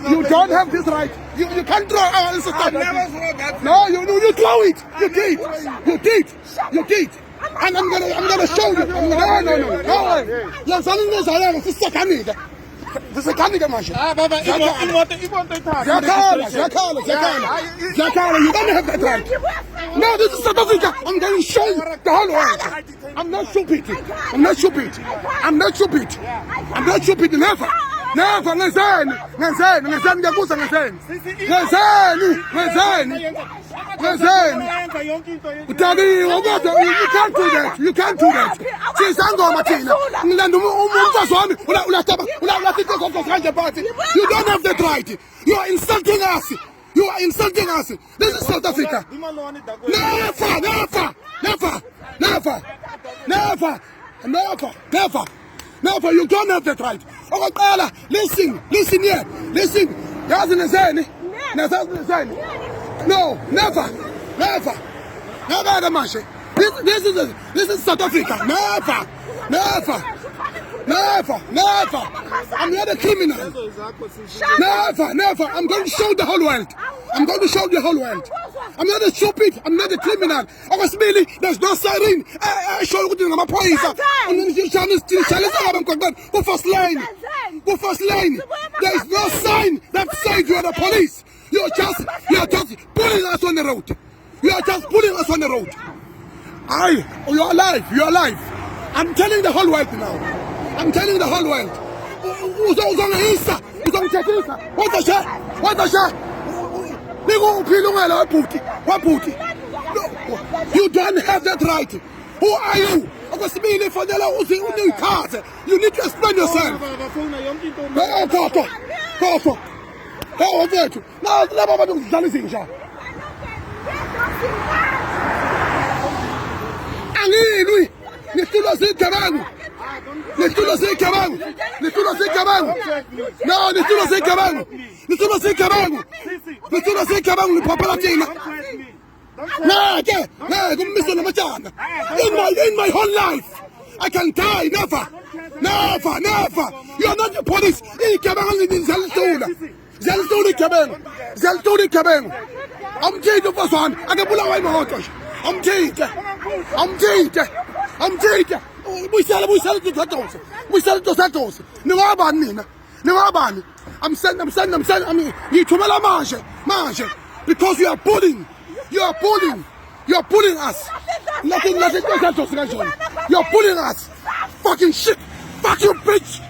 You don't have this right. You can't throw our sister. No, you throw it. You did. And I'm gonna show you. No. You're telling me that this is a candidate. This is a candidate, man. Baba, Zakala, you don't have that right. No, this is South Africa. I'm going to show you the whole world. I'm not stupid. Never. Ngezeni you can't do that sisangoma thina ngilanda umfazi wami you don't have that right. You are insulting us. This is South Africa. Never. You don't have that right. Listen here. No, never. This is South Africa. Never. I'm not a criminal. Never. I'm going to show the whole world. I'm not a stupid. I'm not a criminal. There's no siren. Go first line. There is no sign that says you are the police. You're just pulling us on the road. You're alive. I'm telling the whole world now. What the shit? You don't have that right. Who are you? You need to explain yourself. In my whole life, I can die. Never. You are not the police. I'm taking for son. I can pull away my auto. I'm taking. We sell it to Santos. I'm sending. You to Marge. Because you are pulling us. Nothing to Santos. You're pulling us. Fucking shit. Fuck you, bitch.